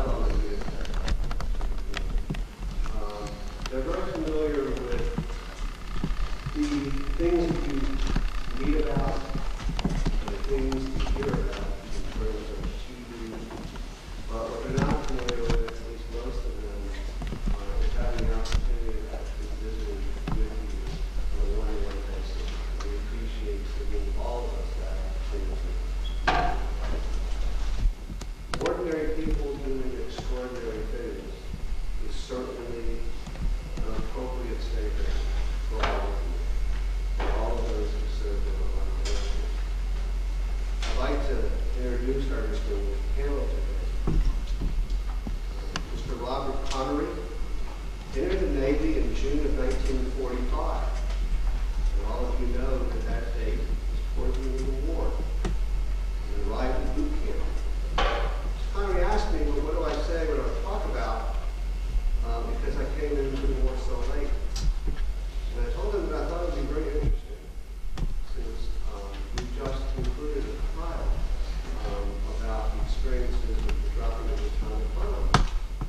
on the news. They're very familiar with the things that you read about, and the things you hear about in terms of TV. But what they're not familiar with, at least most of them, is having the opportunity to actually visit with you on a one-on-one basis. We appreciate giving all of us that opportunity. Ordinary people doing extraordinary things is certainly an appropriate statement for all of you, for all of those who serve in the armed forces. I'd like to introduce our distinguished panel today. Mr. Robert Connery entered the Navy in June of 1945. And all of you know that that date was before the war. And arrived at boot camp. Connery asked me, well, what do I say, what do I talk about? Because I came into the war so late. And I told him that I thought it would be very interesting, since we just concluded a trial about the experiences of the dropping of the atomic bomb.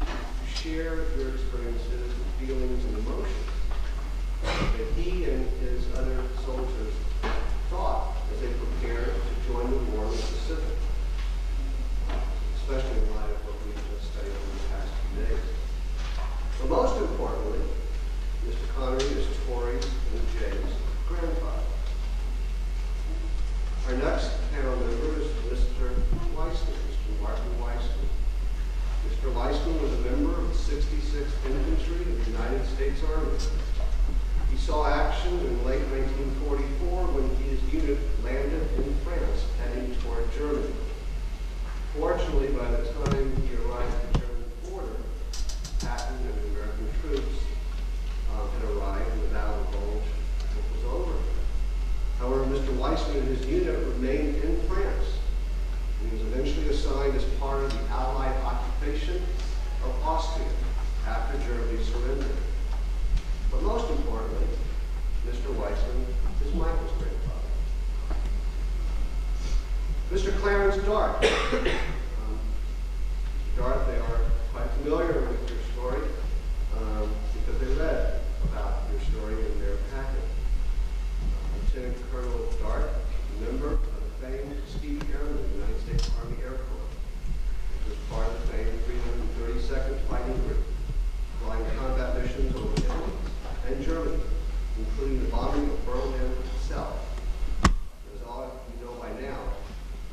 To share your experiences, feelings, and emotions that he and his other soldiers thought as they prepared to join the war in the Pacific, especially in light of what we've just studied over the past few days. But most importantly, Mr. Connery is Tori's and Jay's grandfather. Our next panel member is Mr. Weissman, Mr. Martin Weissman. Mr. Weissman was a member of the 66th Infantry of the United States Army. He saw action in late 1944 when his unit landed in France, heading toward Germany. Fortunately, by the time he arrived at the German border, Patton and the American troops had arrived and the Battle of Bulge was over. However, Mr. Weissman and his unit remained in France. He was eventually assigned as part of the Allied occupation of Austria after Germany surrendered. But most importantly, Mr. Weissman is Michael's grandfather. Mr. Clarence Dart. Mr. Dart, they are quite familiar with your story because they read about your story in their packet. Lieutenant Colonel Dart, a member of the famed Speedy Airmen of the United States Army Air Corps, which was part of the famed 332nd Fighting Group, flying combat missions over Italy and Germany, including the bombing of Berlin itself. As all of you know by now,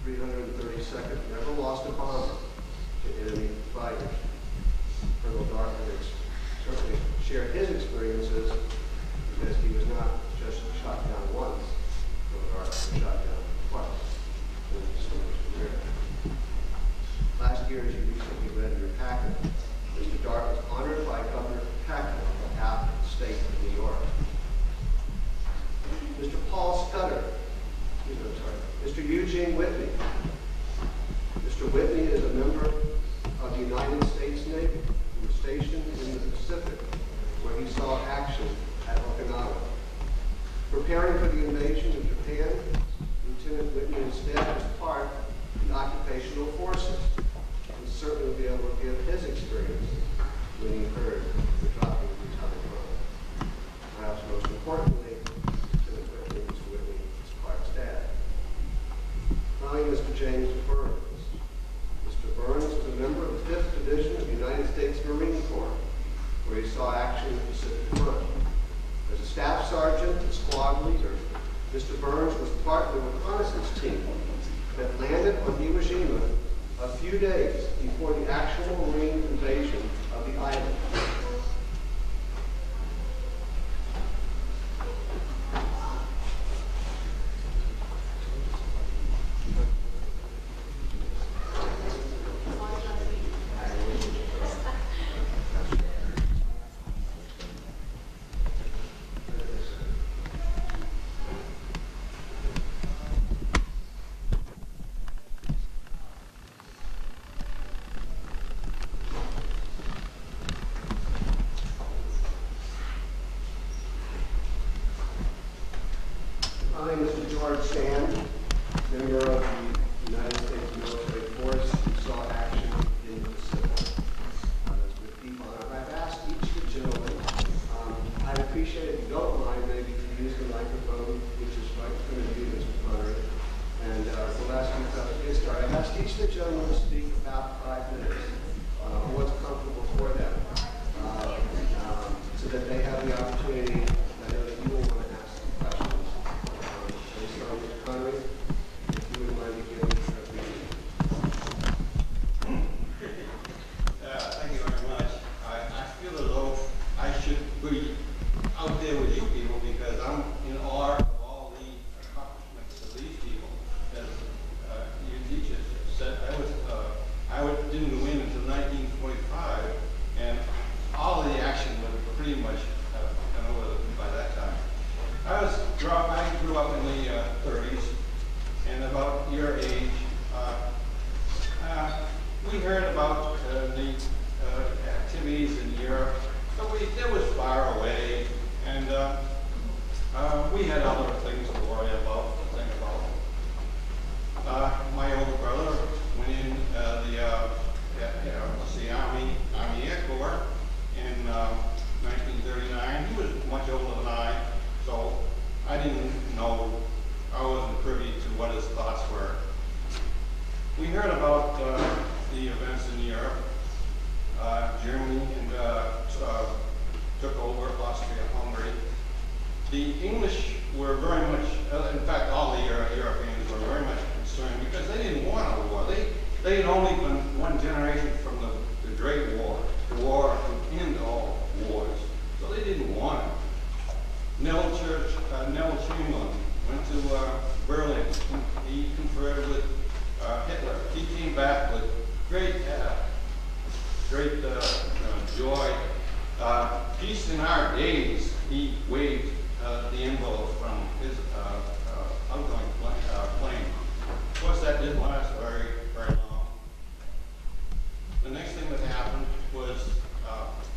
332nd never lost a bomber to enemy fighters. Colonel Dart certainly shared his experiences because he was not just shot down once, Colonel Dart was shot down twice in his distinguished career. Last year, as you recently read in your packet, Mr. Dart was honored by Governor Patton on behalf of the state of New York. Mr. Paul Scudder, Mr. Eugene Whitney. Mr. Whitney is a member of the United States Navy who was stationed in the Pacific, where he saw action at Okinawa. Preparing for the invasion of Japan, Lieutenant Whitney instead was part of the occupational forces, and certainly will be able to give his experience when he heard the dropping of the atomic bomb. Perhaps most importantly, Lieutenant Whitney, Mr. Whitney is Clark's dad. Finally, Mr. James Burns. Mr. Burns was a member of the 5th Division of the United States Marine Corps, where he saw action in the Pacific Front. As a staff sergeant and squad leader, Mr. Burns was part of the reconnaissance team that landed on Iwo Jima a few days before the actual Marine invasion of the island. Mr. George Sand, member of the United States Military Force, who saw action in the Pacific. the activities in Europe. So it was far away, and we had other things to worry about, to think about. My older brother went in the Army Air Corps in 1939. He was much older than I, so I didn't know, I wasn't privy to what his thoughts were. We heard about the events in Europe. Germany took over Austria-Hungary. The English were very much, in fact, all the Europeans were very much concerned because they didn't want a war. They had only been one generation from the Great War, the war to end all wars. So they didn't want it. Neville Chamberlain went to Berlin. He conferred with Hitler. He came back with great joy. Peace in our days. He waved the envelope from his outgoing plane. Of course, that didn't last very, very long. The next thing that happened was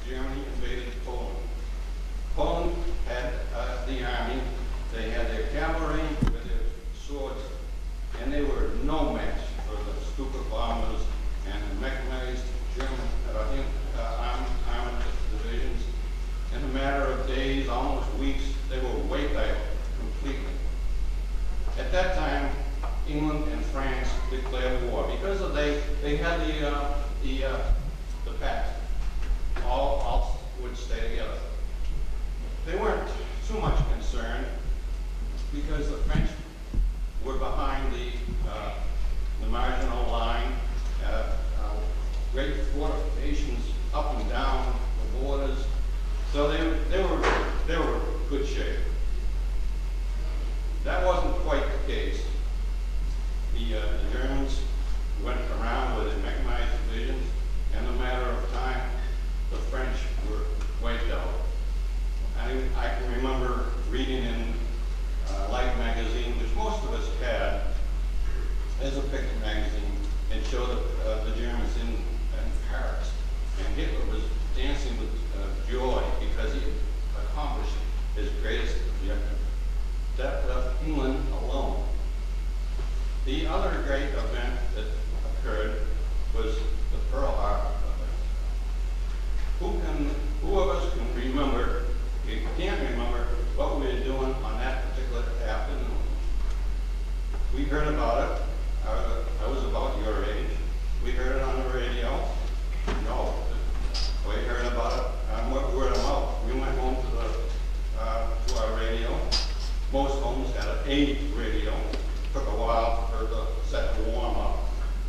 Germany invaded Poland. Poland had the army. They had their cavalry with their swords, and they were no match for the Stuka bombers and the mechanized German armed divisions. In a matter of days, almost weeks, they were wiped out completely. At that time, England and France declared war because they had the pact. All would stay together. They weren't too much concerned because the French were behind the marginal line, great fortifications up and down the borders. So they were in good shape. That wasn't quite the case. The Germans went around with their mechanized divisions, and in a matter of time, the French were wiped out. I can remember reading in Life magazine, which most of us had, as a picture magazine, and showed the Germans in Paris. And Hitler was dancing with joy because he had accomplished his greatest objective. That left England alone. The other great event that occurred was the Pearl Harbor event. Who of us can remember, you can't remember what we were doing on that particular afternoon? We heard about it. I was about your age. We heard it on the radio. No, we heard about it word of mouth. We went home to our radio. Most homes had a radio. Took a while for the set to warm up,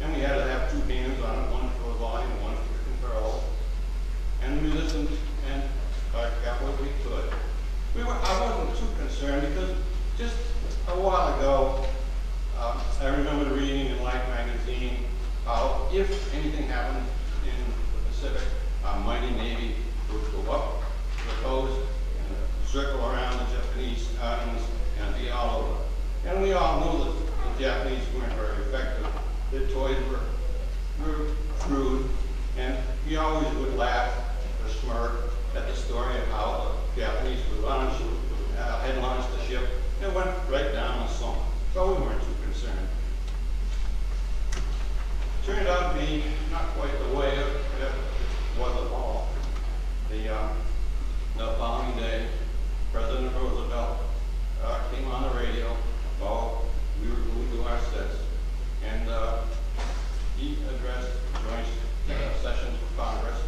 and we had to have two hands on it, one for the volume, one for the control. And we listened and got what we could. I wasn't too concerned because just a while ago, I remember reading in Life magazine how if anything happened in the Pacific, our mighty Navy would go up the coast and circle around the Japanese islands and be all over. And we all knew that the Japanese weren't very effective. Their toys were crude, and we always would laugh or smirk at the story of how the Japanese had launched the ship and went right down the Somme. So we weren't too concerned. Turned out to be not quite the way it was at all. The following day, President Roosevelt came on the radio while we were going to do our sets, and he addressed joint sessions of Congress,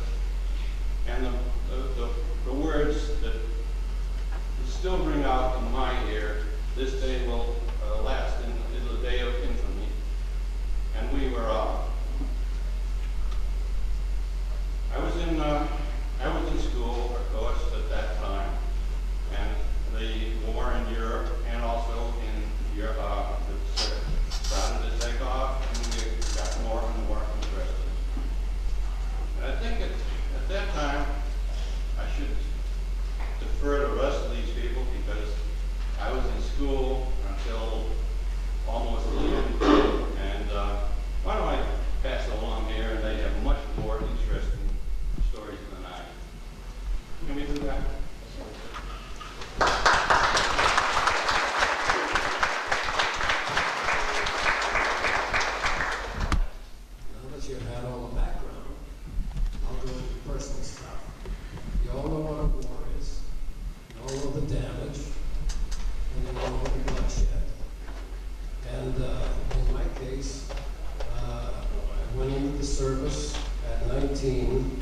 19,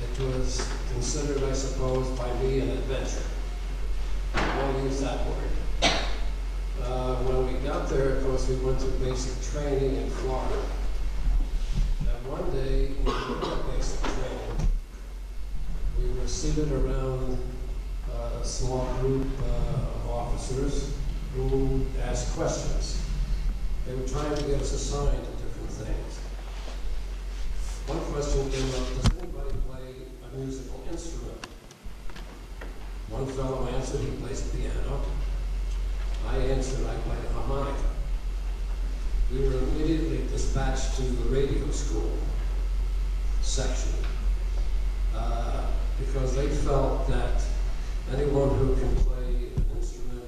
it was considered, I suppose, by me an adventure. I'll use that word. When we got there, of course, we went through basic training in Florida. And one day, in the basic training, we were seated around a small group of officers who asked questions. They were trying to get us assigned to different things. One question came up, does anybody play a musical instrument? One fellow answered he plays the piano. I answered I play the harmonica. We were immediately dispatched to the radio school section because they felt that anyone who can play an instrument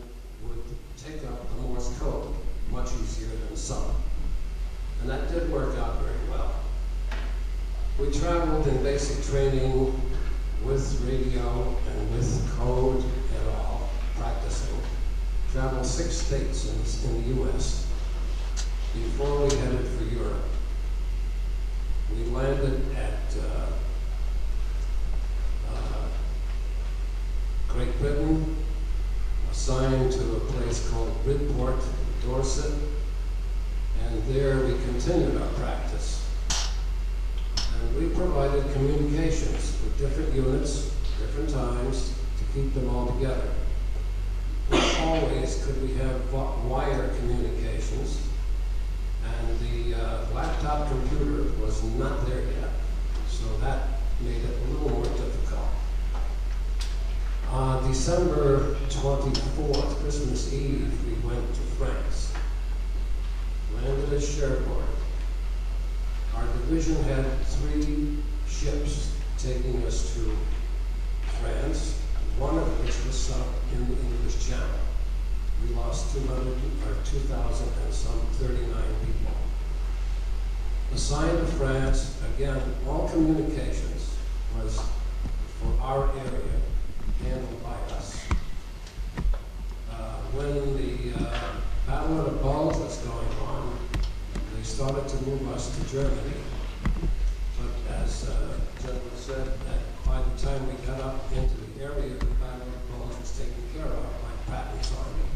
would take up the Morse code much easier than some. And that did work out very well. We traveled in basic training with radio and with code and all, practicing. Traveled 6 states in the U.S. before we headed for Europe. We landed at Great Britain, assigned to a place called Bridport, Dorset, and there we continued our practice. And we provided communications for different units, different times, to keep them all together. Not always could we have wire communications, and the laptop computer was not there yet, so that made it a little more difficult. On December 24th, Christmas Eve, we went to France, landed at Cherbourg. Our division had 3 ships taking us to France, one of which was sunk in the English Channel. We lost 2,000 and some 39 people. Assigned to France, again, all communications was for our area, handled by us. When the Battle of the Bulge was going on, they started to move us to Germany. But as the gentleman said, that by the time we got up into the area, the Battle of the Bulge was taken care of by Patton's army.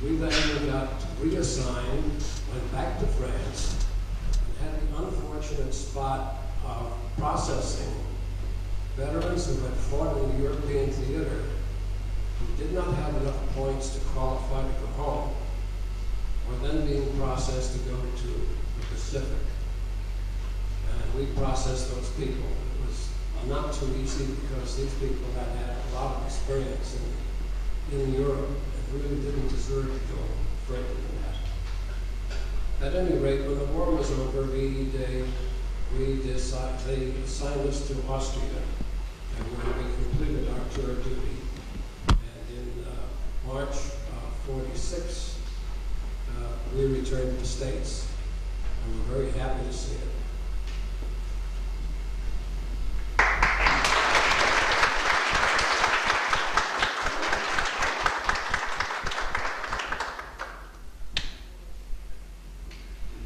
We then got reassigned, went back to France, and had the unfortunate spot of processing veterans who had fought in the European theater who did not have enough points to qualify to go home, were then being processed to go to the Pacific. And we processed those people. It was not too easy because these people had had a lot of experience in Europe and really didn't deserve to go further than that. At any rate, when the war was over, they assigned us to Austria, and where we completed our tour of duty. And in March of '46, we returned to the States, and we're very happy to see it.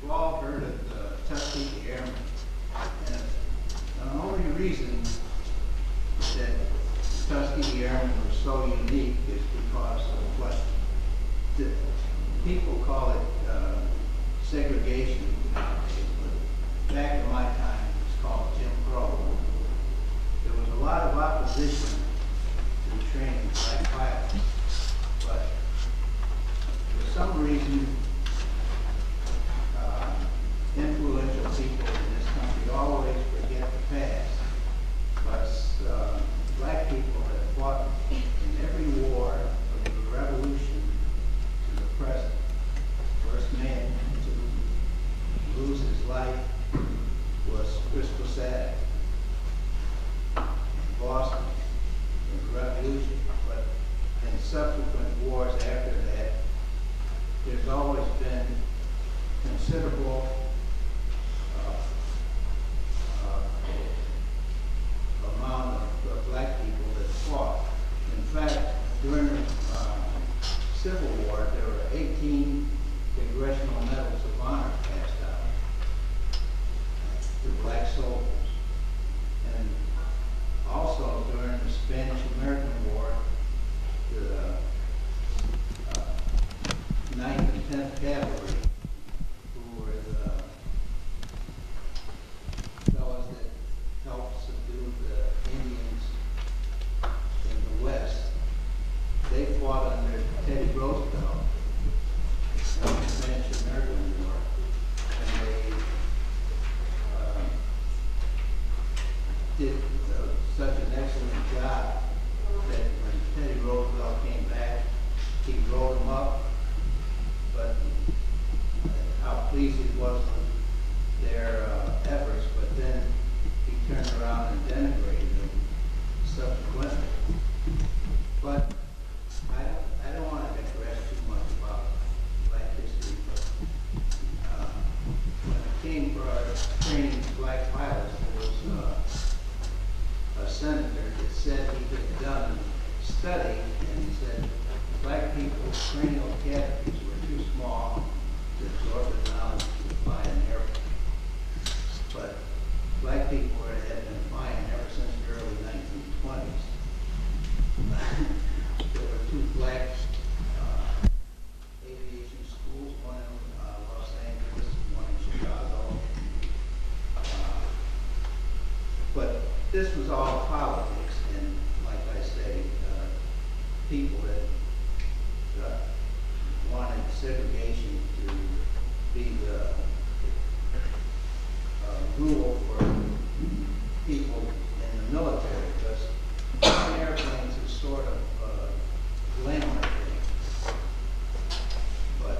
We've all heard of the Tuskegee Airmen, and the only reason that Tuskegee Airmen were so unique is because of what the people call it segregation nowadays, but back in my time it was called Jim Crow. There was a lot of opposition to the training of black pilots, but for some reason influential people in this country always forget the past. But black people have fought in every war from the Revolution to the present. First man to lose his life was Crystal Sack in Boston in the Revolution. But in subsequent wars after that, there's always been considerable amount of black people that fought. In fact, during the Civil War, there were 18 Congressional Medals of Honor passed out to black soldiers. did such an excellent job that when Teddy Roosevelt came back, he wrote him up, but how pleased he was with their efforts, but then he turned around and denigrated them subsequently. But I don't want to digress too much about Black history, but when it came for our training Black pilots, there was a senator that said he had done a study, and he said Black people's cranial cavities were too small to absorb the knowledge to fly an airplane. But Black people had been flying ever since the early 1920s. There were two Black aviation schools, one in Los Angeles, one in Chicago. But this was all politics, and like I say, people that wanted segregation to be the rule for people in the military, because flying airplanes is sort of a glamour thing. But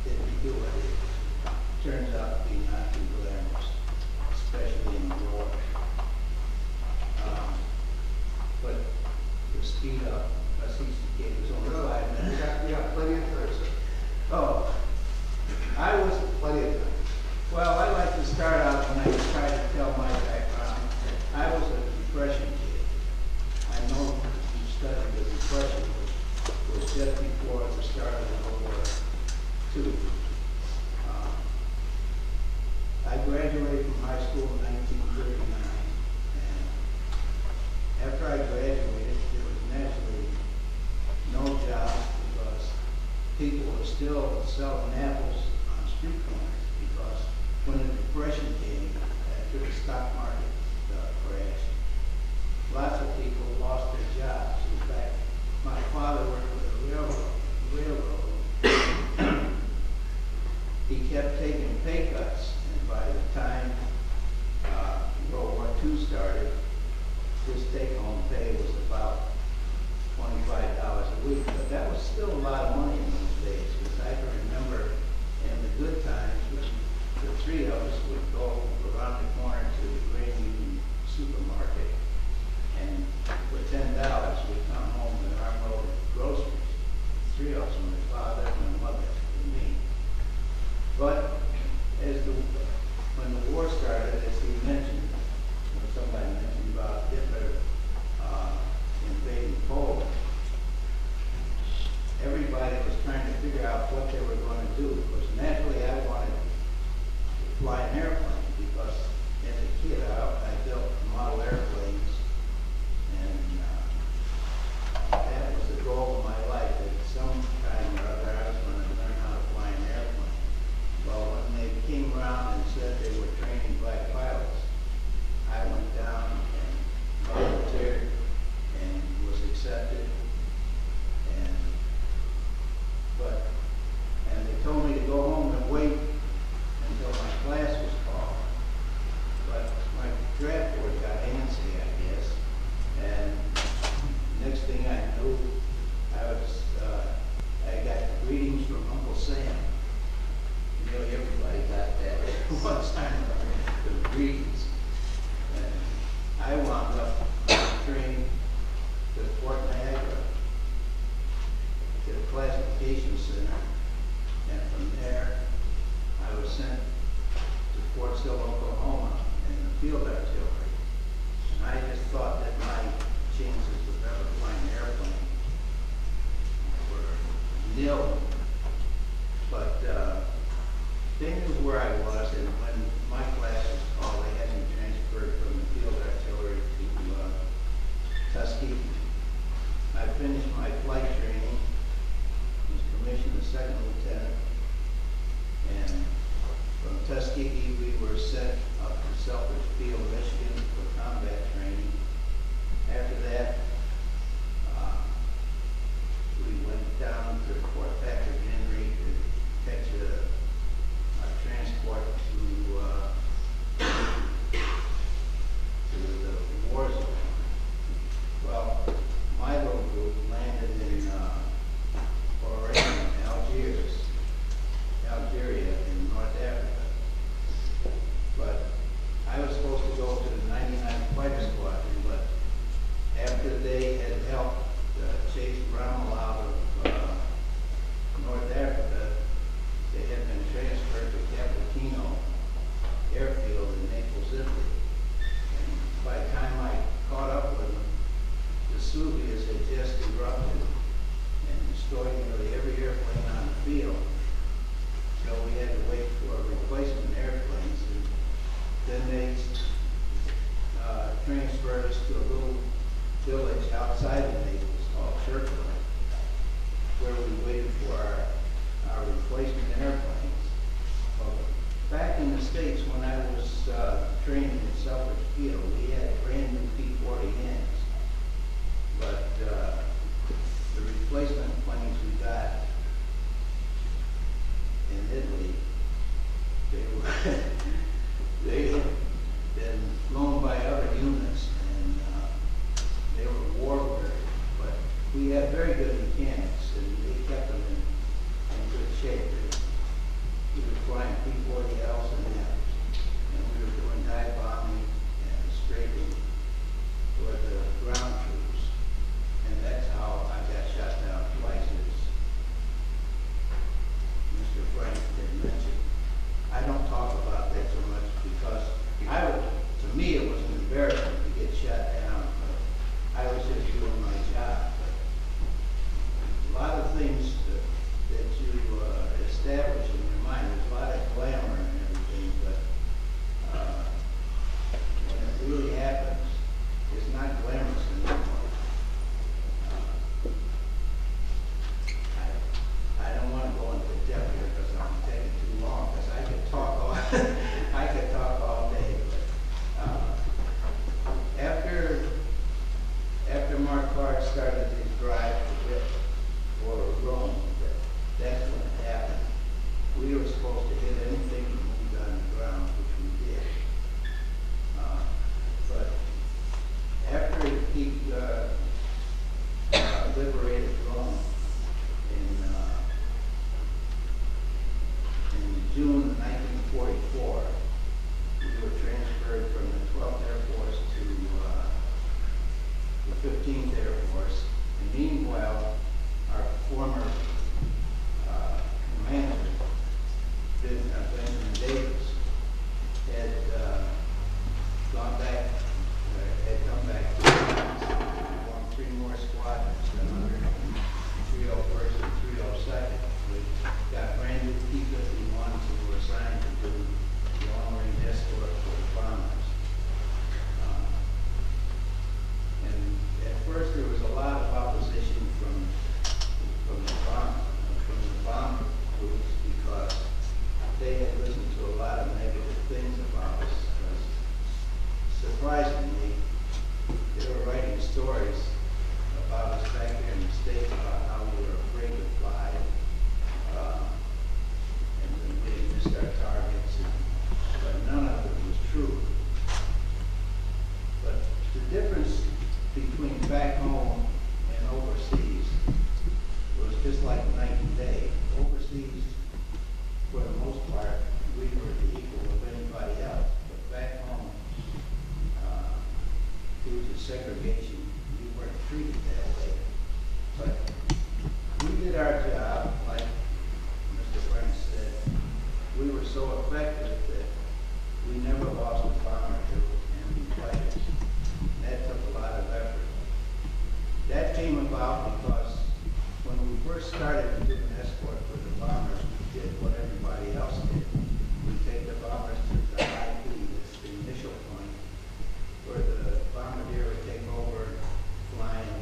if you do it, it turns out to be not too glamorous, especially in the war. But to speed up, I see gave us only 5 minutes. Yeah, plenty of time, sir. Oh, I was, Plenty of time. well, I like to start out when I try to tell my background. I was a Depression kid. I know you studied the Depression, which was just before the start of World War II. I graduated from high school in 1939, and after I graduated, there was naturally no jobs because people were still selling apples on street corners, because when the Depression came, after the stock market crashed, lots of people lost their jobs. In fact, my father worked with a railroad. He kept taking pay cuts, and by the time World War II started, his take-home pay was about $25 a week, but that was still a lot of money in those days, because I can remember in the good times when the three of us would go around the corner to the Great Union supermarket, and for $10 we'd come home with an armload of groceries. Three of us, my father, my mother, and me. But when the war started, as he mentioned, or somebody mentioned about Hitler invading Poland, everybody was trying to figure out what they were going to do. Because naturally I wanted to fly an airplane, because as a kid I built model airplanes, and that was the goal of my life, that some time or other I was going to learn how to fly an airplane. Well, when they came around and said they were training Black pilots, I went down and volunteered and was accepted. And they told me to go home and wait until my class was called. But my draft board got antsy, I guess. And next thing I knew, I got greetings from Uncle Sam. Nearly everybody got that one time, the greetings. And I wound up training to Fort Niagara, to the classification center, and from there I was sent to Fort Sill, Oklahoma, in the field artillery. And I just thought that my chances of ever flying an airplane were nil. But they knew where I was, and when my class was called, they had me transferred from the field artillery to Tuskegee. I finished my flight training, was commissioned a second lieutenant, and from Tuskegee we were sent up to Selkirk Field, Michigan for combat training. After that, we went down to Fort Patrick, Henry to catch a transport training in Selfridge Field, we had brand new P-40Ns. But the replacement planes we got in Italy, they were they had been flown by other units, and they were war-weary. But we had very good mechanics, and they kept them in good shape. We were flying P-40Ls and Fs, and we were doing dive bombing and scraping for the ground troops. And that's how I got shot down twice, as Mr. Frank did mention. I don't talk about that so much because to me, it was an embarrassment to get shot down, but I was just doing my job. But a lot of things that you establish in your mind, there's a lot of glamour and everything, but when it really happens, it's not glamorous anymore. I don't want to go into depth here because I'm taking too long, because I could talk all I could talk all day. But after Mark Clark started his drive to get for Rome, that's when it happened. We were supposed to hit anything that moved on the ground, which we did. But after he liberated Rome in June of 1944, we were transferred from the 12th Air Force to the 15th Air Force. And meanwhile, our former commander, Benjamin Davis, had come back to form 3 more squadrons, under 301st and 302nd. We got brand new P-51s who were assigned to do long-range escort for the bombers. And at first there was a lot of opposition from the bomber groups, because they had listened to a lot of negative things about us. Surprisingly, they were writing stories about us back here in the States about how we were afraid to fly, and then we missed our targets, but none of it was true. But the difference between back home and overseas was just like night and day. Overseas, for the most part, we were the equal of anybody else, but back home, due to segregation, we weren't treated that way. But we did our job, like Mr. Frank said. We were so effective that we never lost a bomb or two enemy fighters. That took a lot of effort. That came about because when we first started to do an escort for the bombers, we did what everybody else did. We take the bombers to the IP, that's the initial point, where the bombardier would take over flying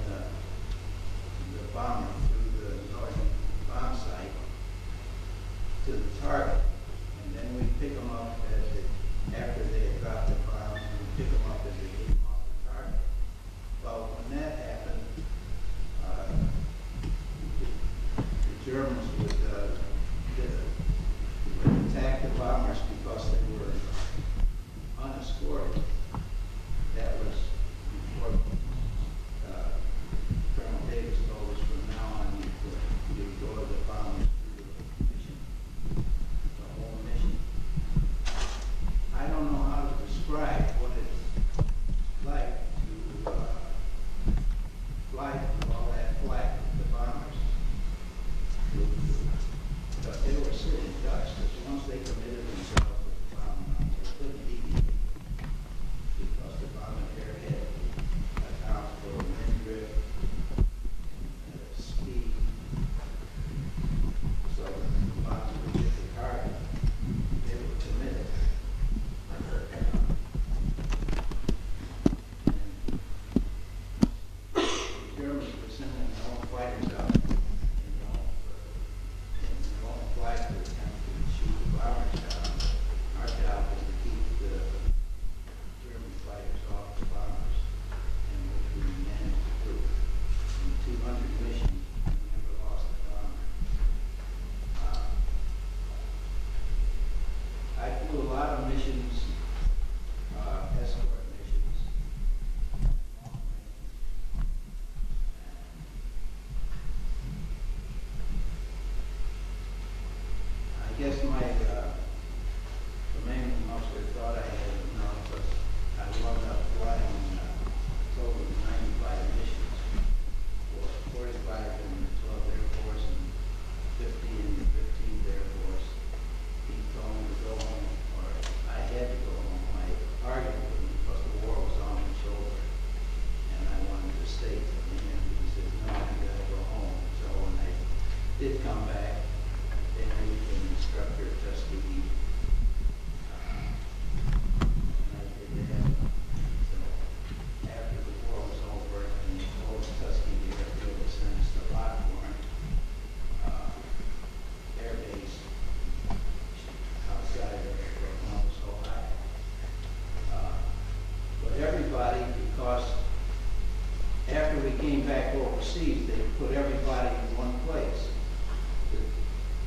overseas, they put everybody in one place.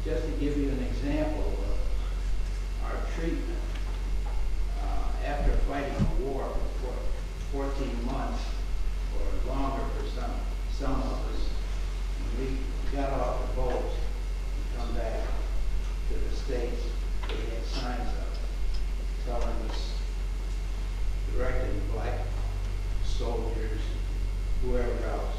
Just to give you an example of our treatment, after fighting a war for 14 months or longer for some of us, when we got off the boat and come back to the States, they had signs up telling us, directing black soldiers, whoever else,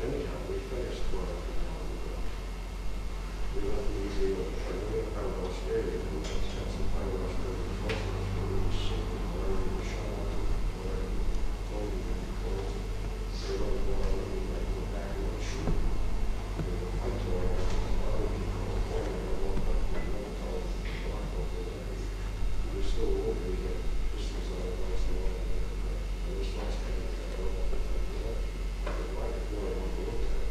anyhow, we finished work. We went to New Zealand, and we went around Australia, and we just had some time in Australia. Where we were sitting, learning to shower, learning clothing and clothes. They were going on, we might go back and watch shoot. We were fight to our other people, and we were up in the town, block over there. We were still over, we had Christmas on the last one, and this last time, I don't know if I like it more, I want to look at it.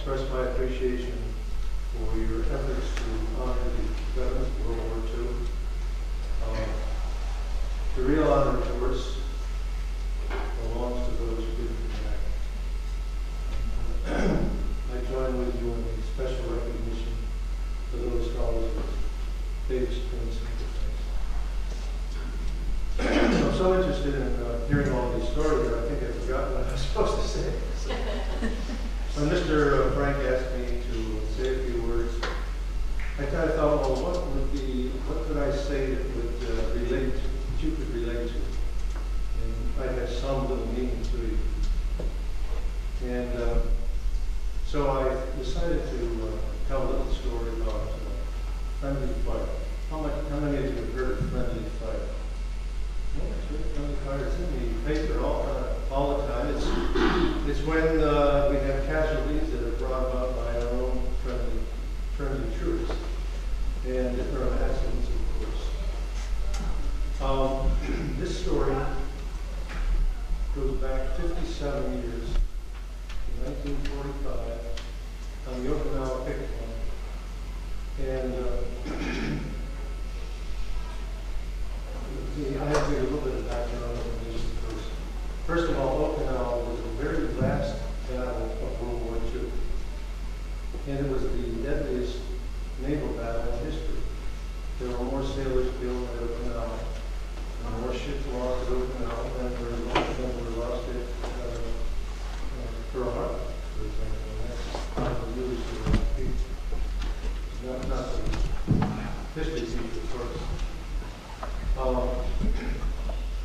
express my appreciation for your efforts to honor the veterans of World War II. The real honor, of course, belongs to those who did the act. I join with you in the special recognition for those scholars of Davis Prince and I'm so interested in hearing all these stories that I think I forgot what I was supposed to say. So Mr. Frank asked me to say a few words. I kind of thought, well, what could I say that would relate, that you could relate to? And might have some little meaning to you. And so I decided to tell a little story about friendly fire. How many of you have heard of friendly fire? Yeah, sure, friendly fire. It's in the paper all the time. It's when we have casualties that are brought about by our own friendly troops. And there are accidents, of course. This story goes back 57 years, to 1945, on the Okinawa picket line. And I have to give a little bit of background information first. First of all, Okinawa was the very last battle of World War II. And it was the deadliest naval battle in history. There were more sailors killed at Okinawa, and more ships lost at Okinawa than were lost at Pearl Harbor, for example. And that's not the news to the people. Not the history teacher, of course.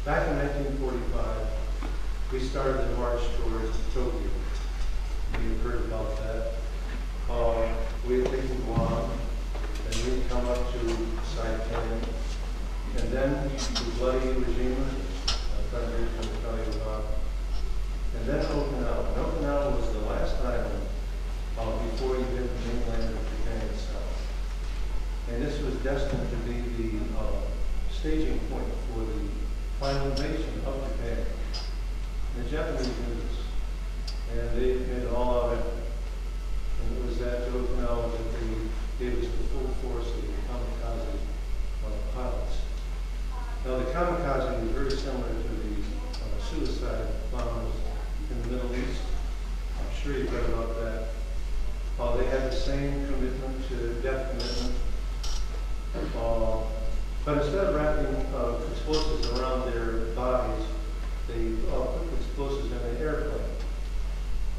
Back in 1945, we started the march towards Tokyo. You've heard about that. We had taken Guam, and we'd come up to Saipan, and then to bloody Eugene, I'm trying to tell you about, and then Okinawa. And Okinawa was the last island before you hit the mainland of Japan itself. And this was destined to be the staging point for the final invasion of Japan. And the Japanese knew this, and they made all of it. And it was at Okinawa that they gave us the full force of the kamikaze pilots. Now the kamikaze was very similar to the suicide bombers in the Middle East. I'm sure you've read about that. They had the same commitment to death commitment. But instead of wrapping explosives around their bodies, they put explosives in an airplane.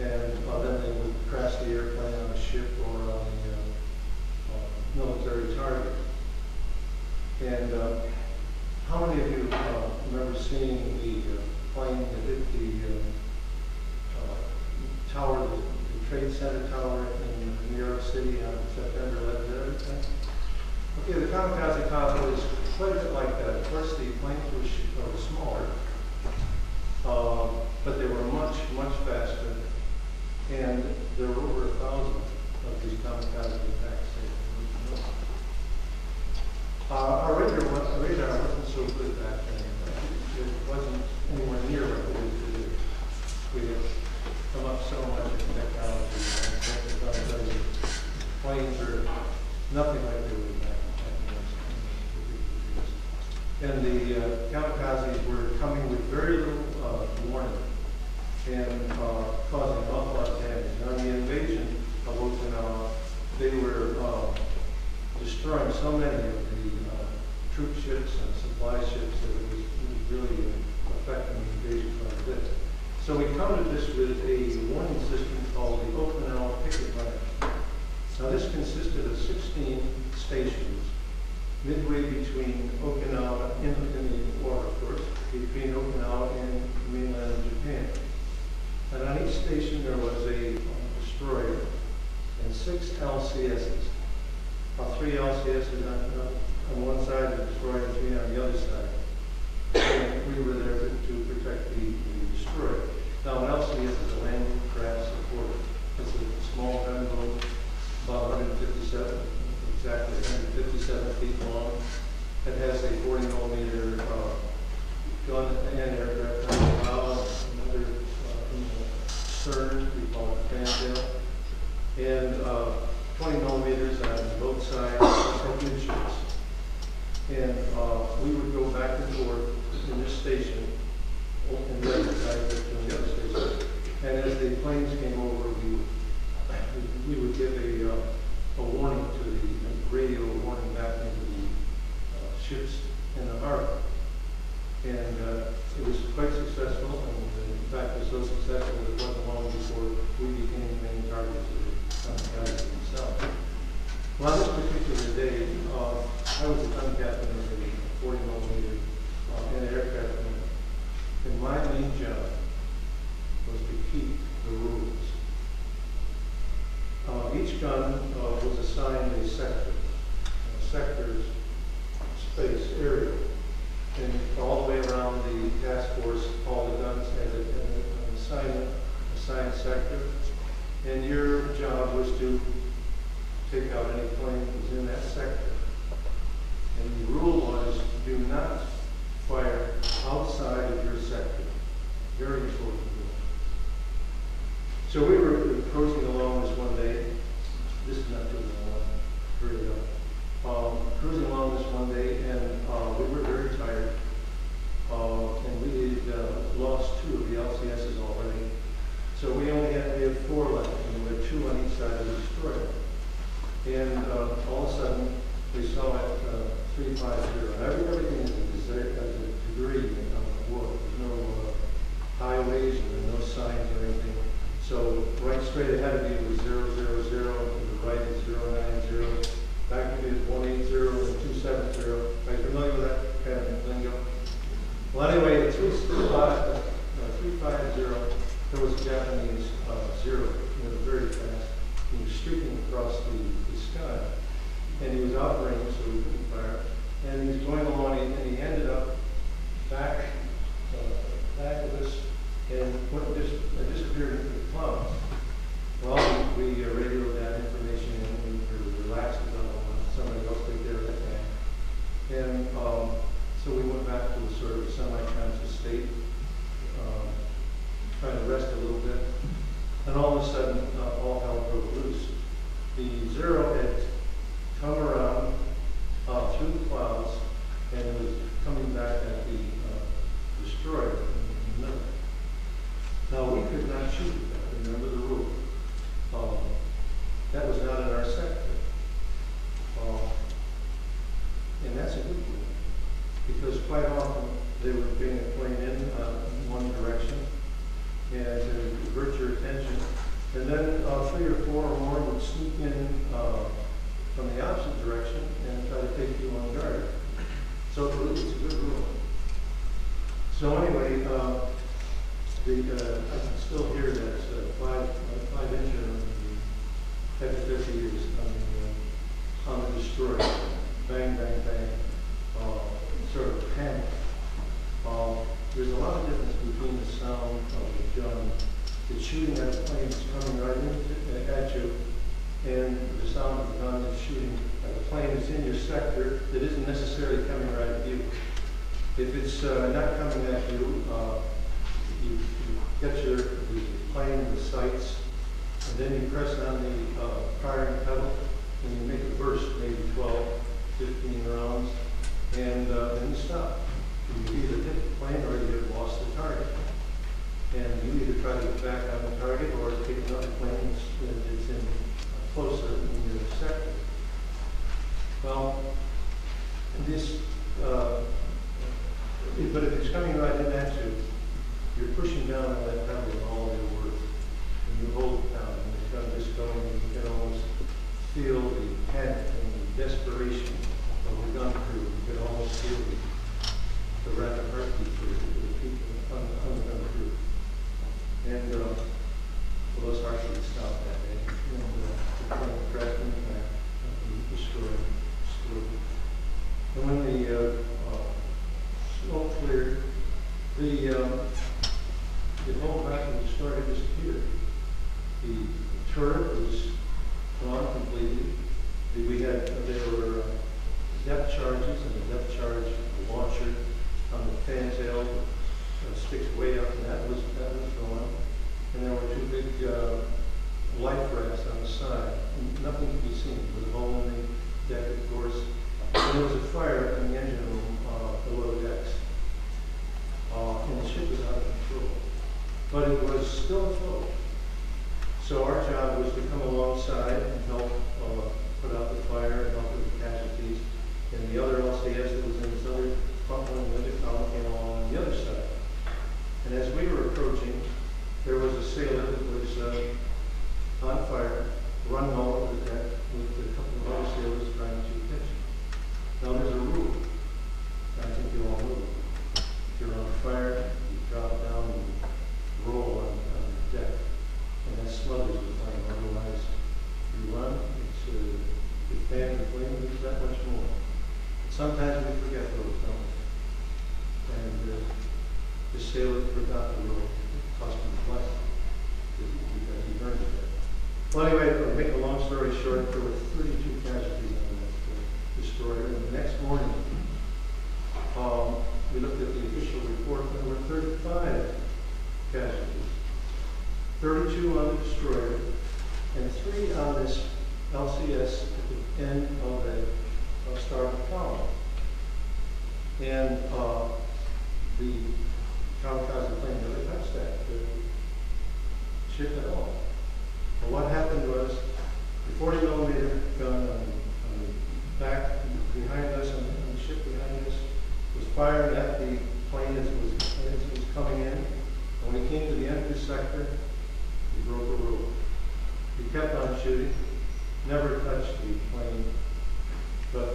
And then they would crash the airplane on a ship or on a military target. And how many of you remember seeing the plane that hit the tower, the Trade Center tower in New York City on September 11th? Okay, the kamikaze pilot was quite a bit like that. Of course, the planes were smaller, but they were much, much faster. And there were over 1,000 of these kamikaze attacks. Our radar wasn't so good back then. It wasn't anywhere near what it is today. We have come up so much in technology. Planes are nothing like they were back then. And the kamikazes were coming with very little warning and causing an awful lot of damage. Now, in the invasion of Okinawa, they were destroying so many of the troop ships and supply ships that it was really affecting the invasion quite a bit. So we countered this with a warning system called the Okinawa picket line. Now, this consisted of 16 stations midway between Okinawa, in the water, of course, between Okinawa and mainland of Japan. And on each station there was a destroyer and 6 LCSs. 3 LCSs on one side, the destroyer, and 3 on the other side. And we were there to protect the destroyer. Now, an LCS is a landing craft supporter. It's a small gunboat, about 157, exactly 157 feet long. It has a 40 millimeter gun and aircraft on the bow, another in the stern, we call it fantail. and 20 millimeters on both sides, open shoots. And we would go back and forth in this station, and the other side in the other station. And as the planes came over, we would give a warning to the radio warning back into the ships in the harbor. And it was quite successful, and in fact, it was so successful that it wasn't long before we became the main targets of the guys themselves. Well, on this particular day, I was a gun captain of the 40 millimeter anti-aircraft unit, and my main job was to keep the rules. Each gun was assigned a sector. Sector's space area, and all the way around the task force, all the guns had an assigned sector, and your job was to take out any plane that was in that sector. And the rule was, do not fire outside of your sector. Very important rule. So we were cruising along this one day. This is not too long, hurry up. Cruising along this one day, and we were very tired. And we had lost 2 of the LCSs already. So we had 4 left, and we had 2 on each side of the destroyer. And all of a sudden, we saw it 350. Everything is a degree on the wood. There's no highways and no signs or anything. So right straight ahead of me was 000, to the right is 090, back to me is 180 and 270. Are you familiar with that kind of lingo? Well, anyway, 350, there was a Japanese zero, very fast. He was streaking across the sky, and he was out of range, so we couldn't fire. And he was going along, and he ended up back of us, and disappeared into the clouds. Well, we radioed that information in, we were relaxed about somebody else take care of that guy. And so we went back to a sort of semi-conscious state, trying to rest a little bit. And all of a sudden, all hell broke loose. The zero had come around through the clouds, and it was coming back at the destroyer in the middle. Now, we could not shoot at that. Remember the rule. That was not in our sector. And that's a good rule, because quite often they would bring a plane in one direction and to divert your attention, and then 3 or 4 or more would sneak in from the opposite direction and try to take you on guard. So it's a good rule. So anyway, I can still hear that 5-inch every 50 years on the destroyer. Bang, bang, bang. Sort of panic. There's a lot of difference between the sound of the gun, the shooting at a plane that's coming right at you, and the sound of the gun that's shooting at a plane that's in your sector that isn't necessarily coming right at you. If it's not coming at you, you get the plane in the sights, and then you press on the firing pedal, and you make a burst, maybe 12, 15 rounds, and then you stop. You either hit the plane or you have lost the target. And you either try to get back on the target or take another plane that's in closer in your sector. Well, this, but if it's coming right in at you, you're pushing down on that pedal with all your work. And you hold it down, and it's kind of just going, and you can almost feel the panic and the desperation of the gun crew. You can almost feel the rapid heartbeat for the people on the gun crew. And those heartbeats stopped that day. And the plane crashed in the back and destroyed. And when the smoke cleared, the whole back of the destroyer disappeared. The turret was gone completely. There were depth charges, and the depth charge launcher on the fantail sticks way up, and that was gone. And there were 2 big life rafts on the side, nothing to be seen, with a hole in the deck, of course. And there was a fire in the engine room below decks. And the ship was out of control. But it was still afloat. So our job was to come alongside and help put out the fire and help with the casualties. And the other LCS that was in this other front one, the other column came along on the other side. And as we were approaching, there was a sailor that was on fire, running all over the deck with a couple of other sailors trying to catch him. Now there's a rule. I think you all know. If you're on fire, you drop down and roll on the deck. And that smothers the flame. Otherwise, you run, the fan the flame moves that much more. Sometimes we forget those, don't we? And the sailor forgot the rule. It cost him his life because he burned it there. Well, anyway, to make a long story short, there were 32 casualties on that destroyer. And the next morning, we looked at the official report, and there were 35 casualties. 32 on the destroyer, and 3 on this LCS at the end of the starboard column. And the kamikaze plane never touched that ship at all. But what happened was the 40mm gun on the back behind us, on the ship behind us, was fired at the plane as it was coming in. And when it came to the end of the sector, he broke a rule. He kept on shooting, never touched the plane, but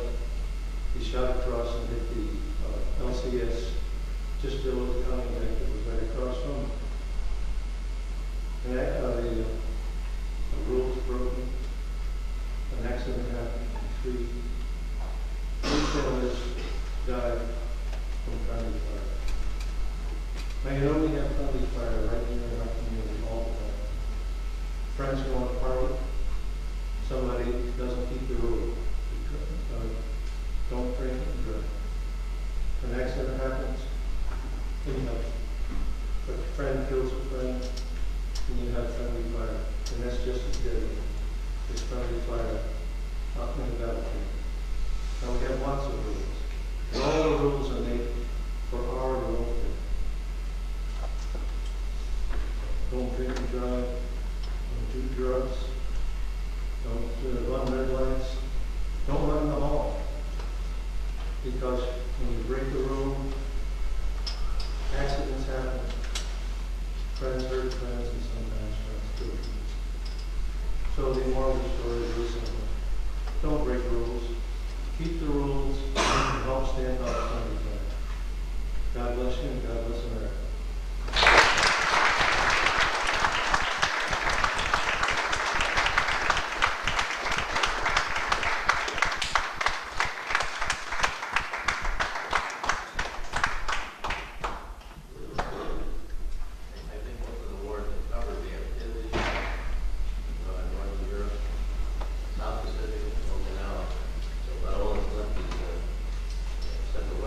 he shot across and hit the LCS just below the conning deck that was right across from him. And the rule was broken. An accident happened. 3 sailors died from friendly fire. Now you know we have friendly fire right here in our community all the time. Friends go on a party, somebody doesn't keep the rule. Don't drink and drive. An accident happens, and you have a friend kills a friend, and you have friendly fire. And that's just as deadly as friendly fire out in the battlefield. Now we have lots of rules. And all the rules are made for our welfare. Don't drink and drive. Don't do drugs. Don't run red lights. Don't run in the hall. Because when you break the rule, accidents happen. Friends hurt friends, and sometimes friends kill people. So the moral of the story is very simple. Don't break rules. Keep the rules and help stand up for everybody. God bless you and God bless America. Central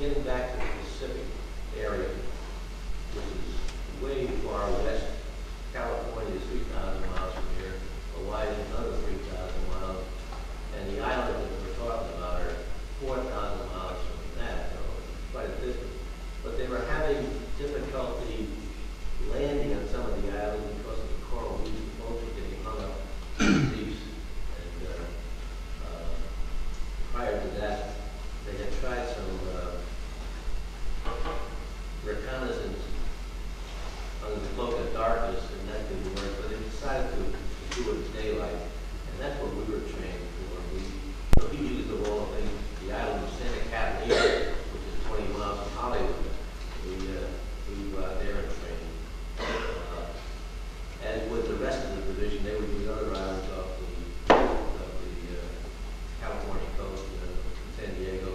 getting back to the Pacific area, which is way far west. California is 3,000 miles from here. Hawaii is another 3,000 miles. And the islands that we're talking about are 4,000 miles from that, so it's quite a distance. But they were having difficulty landing on some of the islands because of the coral reefs. The boats were getting hung up in the reefs. And prior to that, they had tried some reconnaissance under the cloak of darkness, and that didn't work. But they decided to do it in daylight, and that's what we were trained for. We used of all things the island of Santa Catalina, which is 20 miles from Hollywood. We go out there and train. As with the rest of the division, they would use other islands off the California coast, San Diego,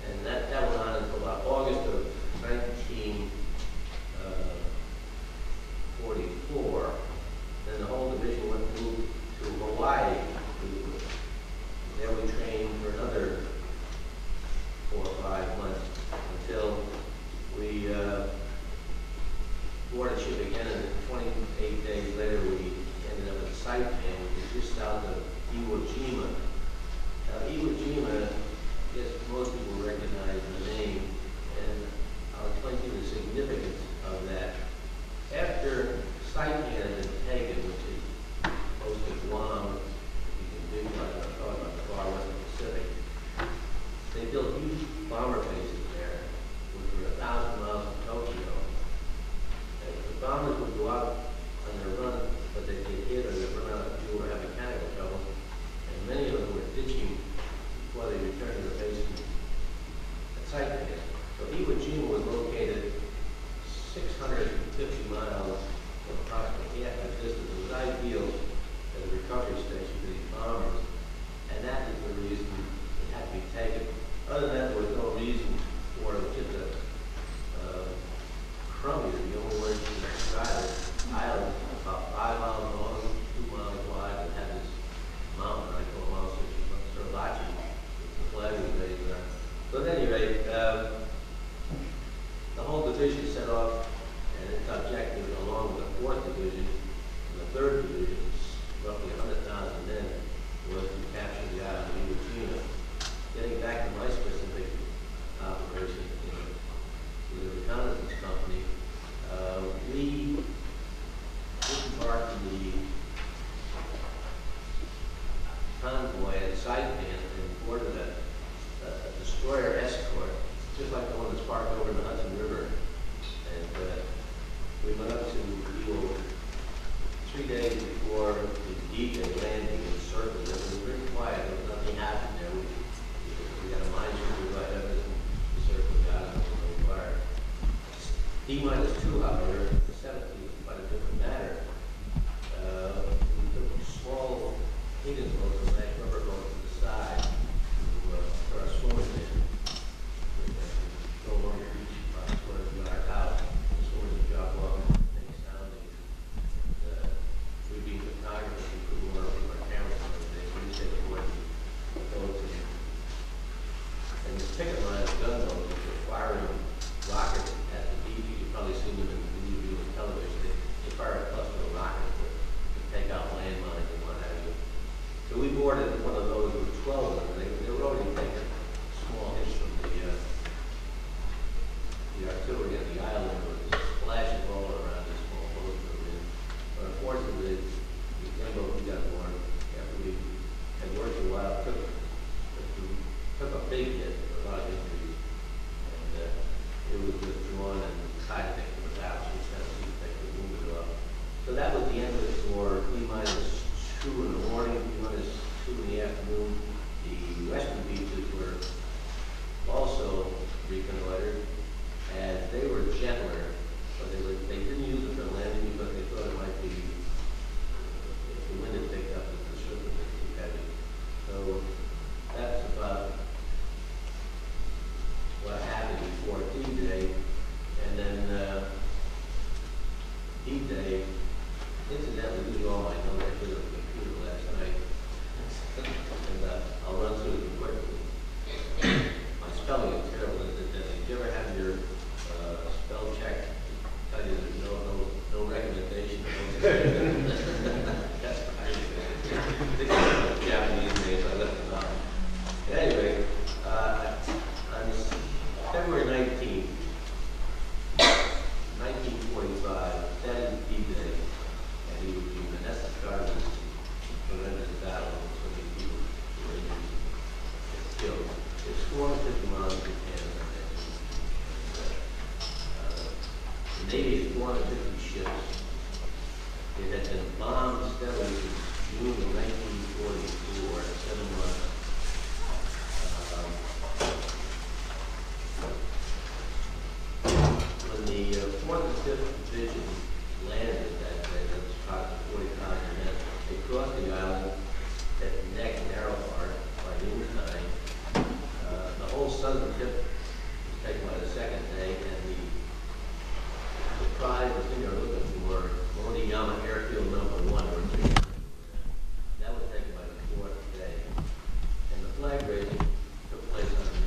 and that went on until about August of 1944. Then the whole division moved to Hawaii. There we trained for another 4 or 5 months until we boarded ship again, and 28 days later we ended up at Saipan, which is just south of Iwo Jima. Now, Iwo Jima, yes, most people recognize the name, and I'll explain to you the significance of that. After Saipan had been taken, which is close to Guam, you can do like I'm talking about the far western Pacific, they built huge bomber bases there, which were 1,000 miles from Tokyo. And the bombers would go out on their run, but they'd get hit or they'd run out of fuel or have mechanical trouble. And many of them were ditching before they returned to the base at Saipan. So Iwo Jima was located 650 miles, approximately half the distance. It was ideal as a recovery station for these bombers, and that is the reason it had to be taken. Other than that, there was no reason for it. Just a crummy, the only word you can describe it. Island, about 5 miles long, 2 miles wide, and had this mountain, I call it Mount Suribachi, the flag was raised there. So at any rate, the whole division set off, and its objective, along with the 4th Division and the 3rd Division, roughly 100,000 men, was to capture the island of Iwo Jima. Getting back to my specific operation with the reconnaissance company, we disembarked in the convoy at Saipan and boarded a destroyer escort, just like the one that's parked over in the Hudson River. And we went up to Iwo 3 days before the D-Day landing and circled it. It was very quiet. There was nothing happening there. We got a mine shooter right up and the circle got it on fire. D-2, however, the 17th was quite a different matter. We took small Higgins boats and that rubber boat to the side to start swimming in. No longer reach about 200 yards out. The swimmers would drop off and make soundings. We'd be photographers, we couldn't want to keep our cameras on those days. We just had to avoid the boats. And the picket line of gun boats, which were firing rockets at the beach. You could probably see them in TV and television. They fire a cluster of rockets to take out landmines and what have you. So we boarded one of those with 12 of them. They were already taking small hits from the artillery on the island. There was splashing all around this small boat we were in. But unfortunately, the gunboat we got aboard, after we had worked a while, took a big hit, a lot of injuries. miles from Canada. The Navy is 450 ships. It had been bombed steadily since June of 1944, 7 months. When the 4th and 5th Division landed that day, that was approximately 40,000 men, they crossed the island at the neck narrow part by noontime. The whole southern tip was taken by the second day, and the prize, the thing they were looking for, Moneyama Airfield number 1 or 3. That was taken by the 4th day. And the flag raising took place on the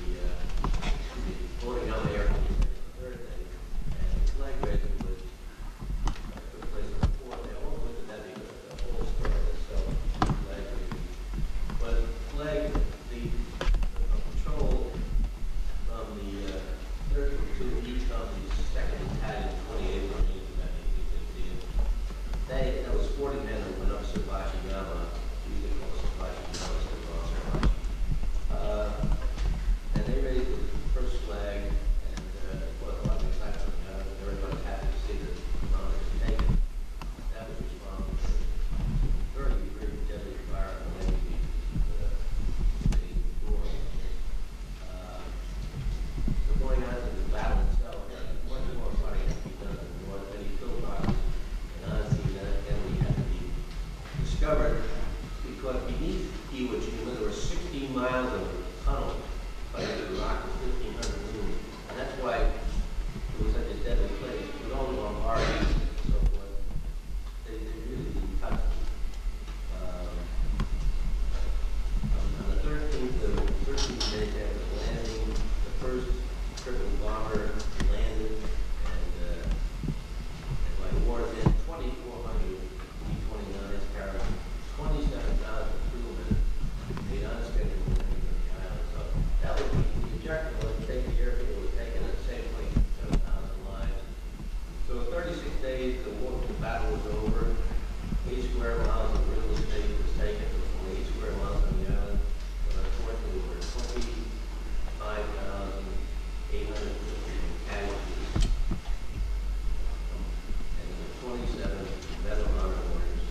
Moneyama Airfield on the 3rd day. And the flag raising was took place on the 4th day. I won't go into that because the whole story itself is flag raising. But flag, the patrol from the 3rd Platoon Yukon, the 2nd Battalion, 28th Marines, that was 40 men who went up Sabashiyama, usually called Sabashiyama, and they raised the first flag, and well, a lot of excitement, everybody's happy to see that the commander was taken. That was responsible for very, very deadly fire on the Navy before. So going on to the battle itself, much more fighting had to be done in the north, many pillboxes. Honestly, that enemy had to be discovered because beneath Eugene there were 16 miles of tunnel fighting through rock with 1,500 wounds. And that's why it was such a deadly place. With all the bombardment and so forth, they really didn't touch it. On the 13th, the 13th day after the landing, the first triple bomber landed, and by war's end, 2,400 B-29s carrying 27,000 crewmen made unscheduled landings on the island. So that was the objective, was to take the airfield, was taken at the same 27,000 lives. So 36 days, the battle was over. 8 square miles of real estate was taken. It was only 8 square miles on the island. But unfortunately, there were 25,850 casualties. And there were 27 Medal of Honor orders.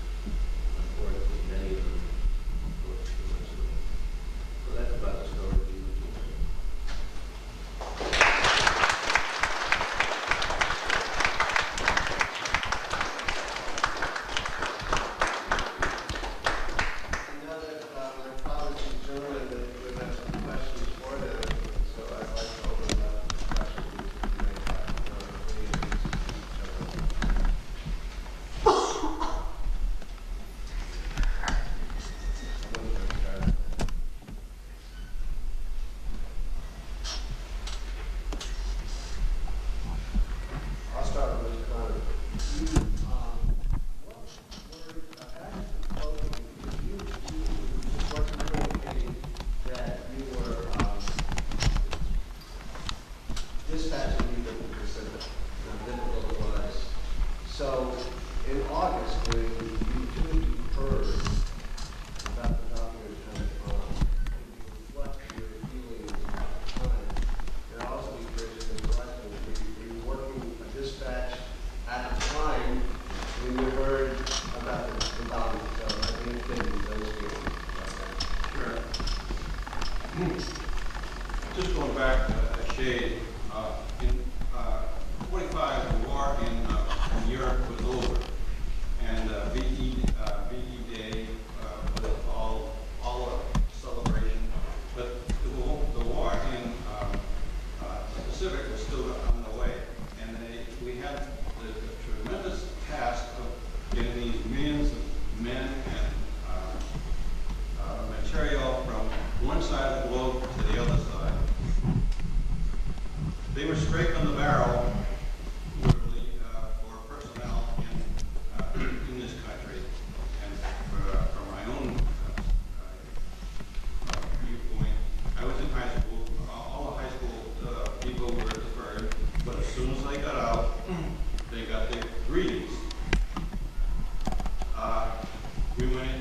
Unfortunately, many of them were suicide. So that's about the story of Eugene. Now that my colleagues in Germany, we've had some questions for them, so I'd like to open up the discussion. You may have any of these. I'll start with Connery. What were, that you were dispatching people because of how difficult it was. So in August, when you two heard about the doctor's what your feelings at the time, and also be curious in the question, were you working a dispatch at the time when you heard about the bombing? So I think those feelings. Sure. Just going back a shade, in 45, the war in Europe was over, and VE Day was all a celebration. But the war in Pacific was still on the way, and we had the tremendous task of getting these millions of men and material from one side of the globe to the other side. They were straight on the barrel, literally, for personnel in this country, and from my own viewpoint. I was in high school. All the high school people were deferred, but as soon as they got out, they got their greetings.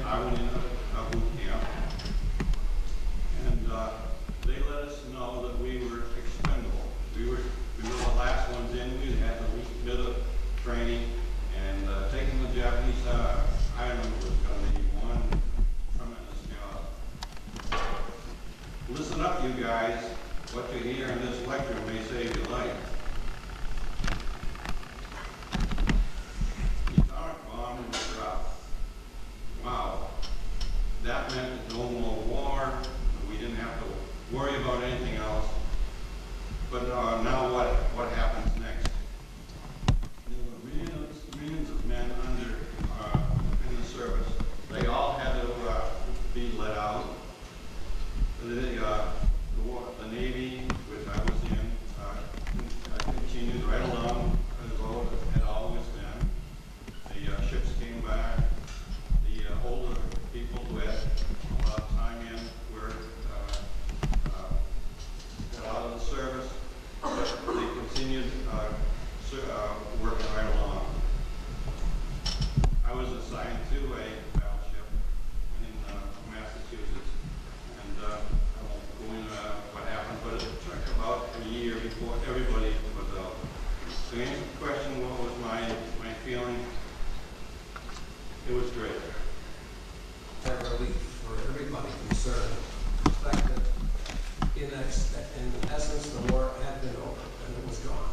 I went in a boot camp, and they let us know that we were guys, what you hear in this lecture may save your life. The atomic bomb was dropped. Wow. That meant no more war. We didn't have to worry about anything else. But now what happens next? There were millions of men in the service. They all had to be let out. The Navy, which I was in, continued right along as well as it had always been. The ships came back. The older people who had a lot of time in were got out of the service, but they continued working right along. I was assigned to a battleship in Massachusetts, and I won't go into what happened, but it took about a year before everybody was out. To answer the question, what was my feeling? It was great. That relief for everybody concerned. The fact that in essence the war had been over and it was gone.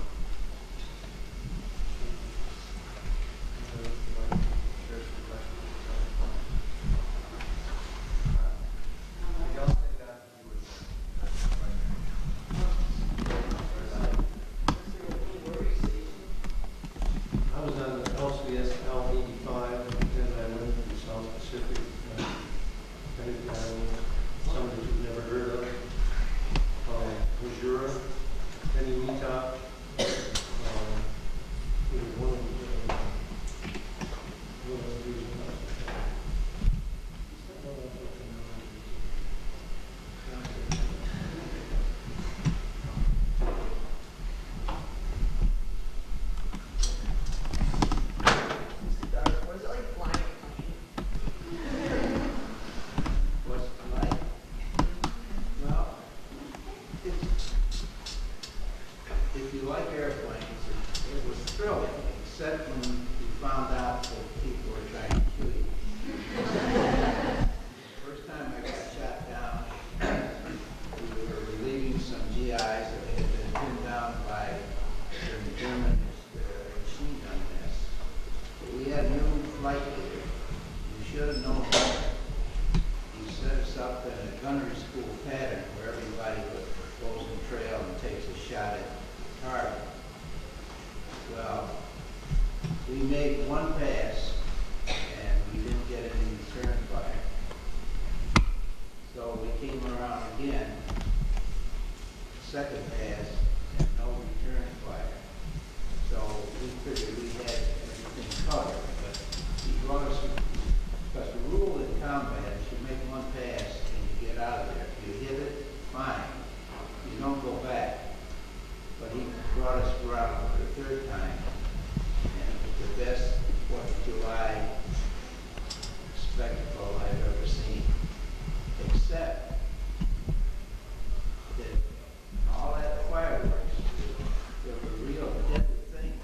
I was on the LCS L-85, and I went to the South Pacific, somebody you've never heard of, Missouri, Kenny-Weetop. It was one of Was it like flying a plane? What's it like? Well, if you like airplanes, it was thrilling, except when you found out that people were trying to kill you. First time I got shot down, we were relieving some GIs that had been pinned down by the German machine gun nest. But we had new flight leader. You should have known better. He set us up in a gunnery school pattern where everybody goes in trail and takes a shot at the target. Well, we made one pass and we didn't get any return fire. So we came around again, second pass, and no return fire. So we figured we had everything covered, but he brought us, because the rule in combat is you make one pass and you get out of there. If you hit it, fine. You don't go back. But he brought us around for the third time, and it was the best 4th of July spectacle I've ever seen. Except that in all that fireworks, there were real deadly things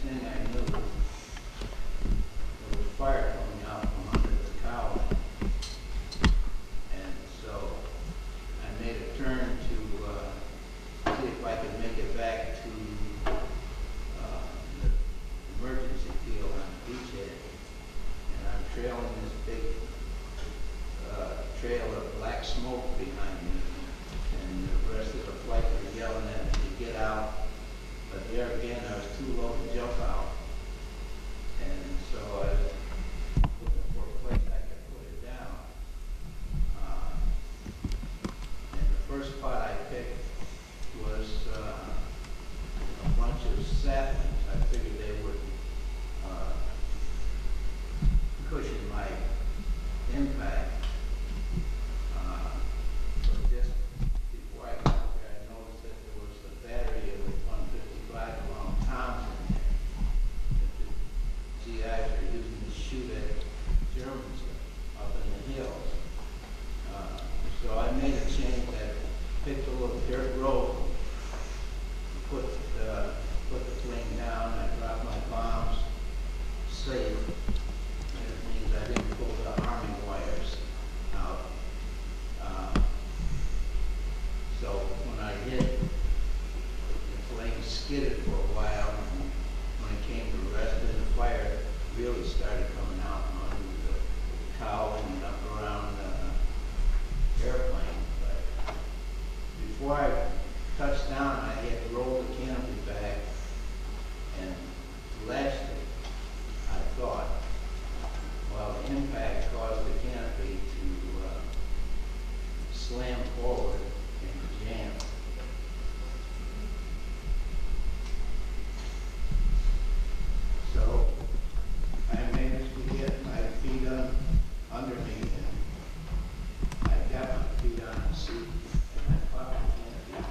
thing I knew, there was fire coming out from under the cowling. And so I made a turn to see if I could make it back to the emergency field on the beachhead. And I'm trailing this big trail of black smoke behind me. And the rest of the flight were yelling at me to get out. But there again, I was too low to jump out. And so I was looking for a place I could put it down. And the first spot I picked was a bunch of saplings. I figured they would cushion my impact. But just before I got there, I noticed that there was a battery of 155 around Tom's in there. That the GIs are using to shoot at Germans up in the hills. So I made a change. I picked a little dirt road, put the plane down. I dropped my bombs safe. And it means I didn't pull the arming wires out. So when I hit, the plane skidded for a while, and when it came to rest, then the fire really started coming out under the cowling and up around the airplane. But before I touched down, I had rolled the canopy back and latched it, I thought. Well, the impact caused the canopy to slam forward and jam. So I managed to get my feet under me, and I got my feet on the seat, and I popped the canopy.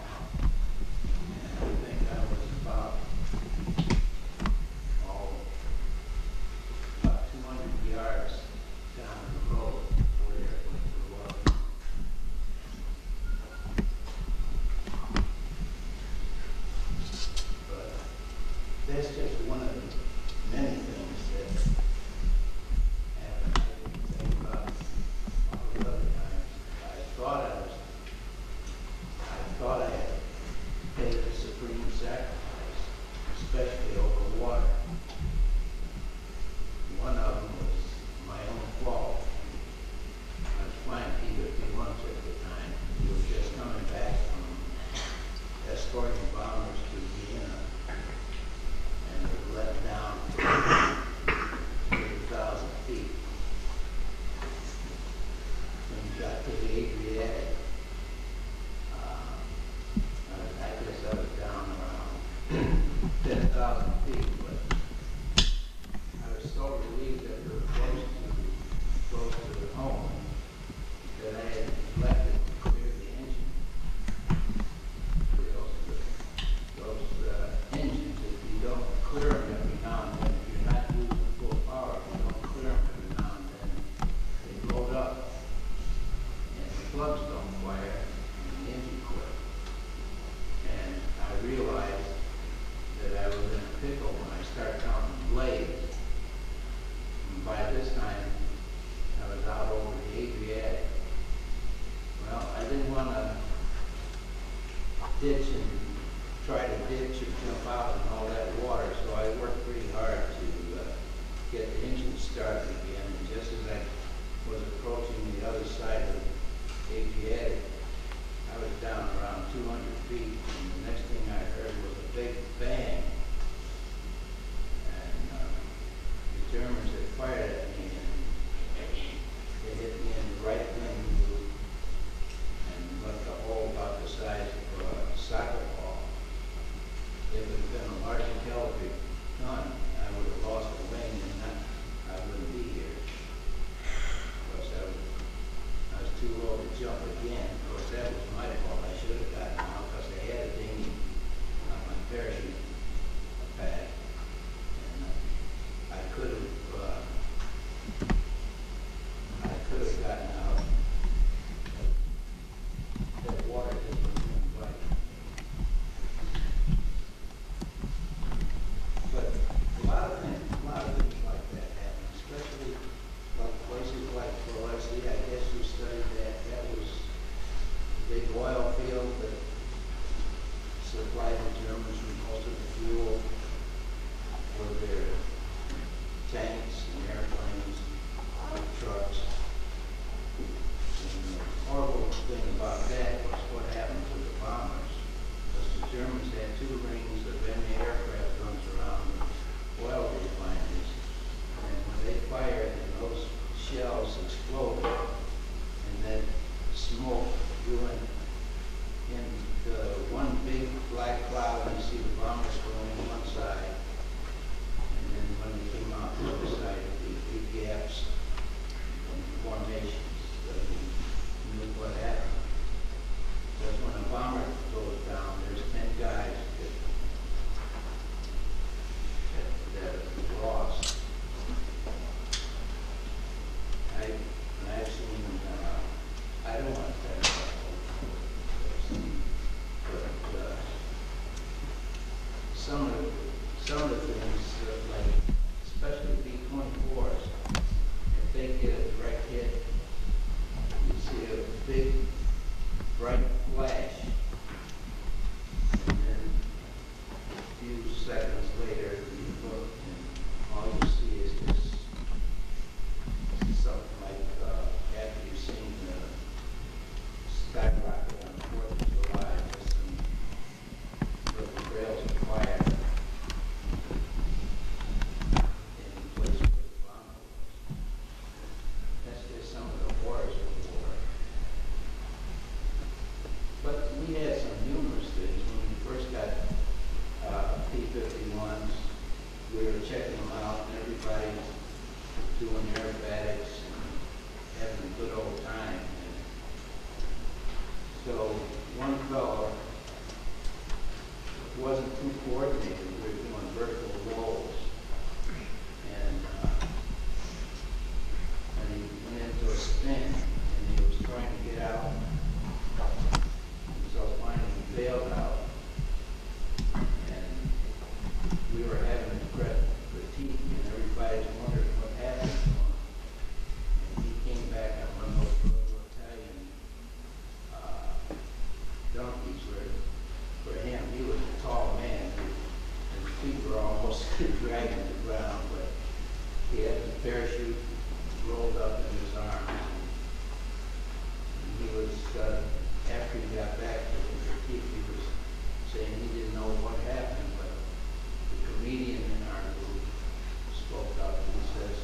seconds later, you look and all you see is this, something like, after you've seen the skyrocket on the 4th of July, with some little trails of fire in the place where the bomb was. That's just some of the horrors of war. But we had some humorous things. When we first got P-51s, we were checking them out, and everybody's doing aerobatics and having a good old time. And so one fellow wasn't too coordinated. We were doing vertical rolls. And he went into a spin, and he was trying to get out. So finally he bailed out. And we were having a critique, and everybody's wondering what happened to him. And he came back on one of those little Italian donkeys where, for him, he was a tall man. His feet were almost dragging the ground, but he had his parachute rolled up in his arms. And he was, after he got back to the critique, he was saying he didn't know what happened, but the comedian in our group spoke up and he says,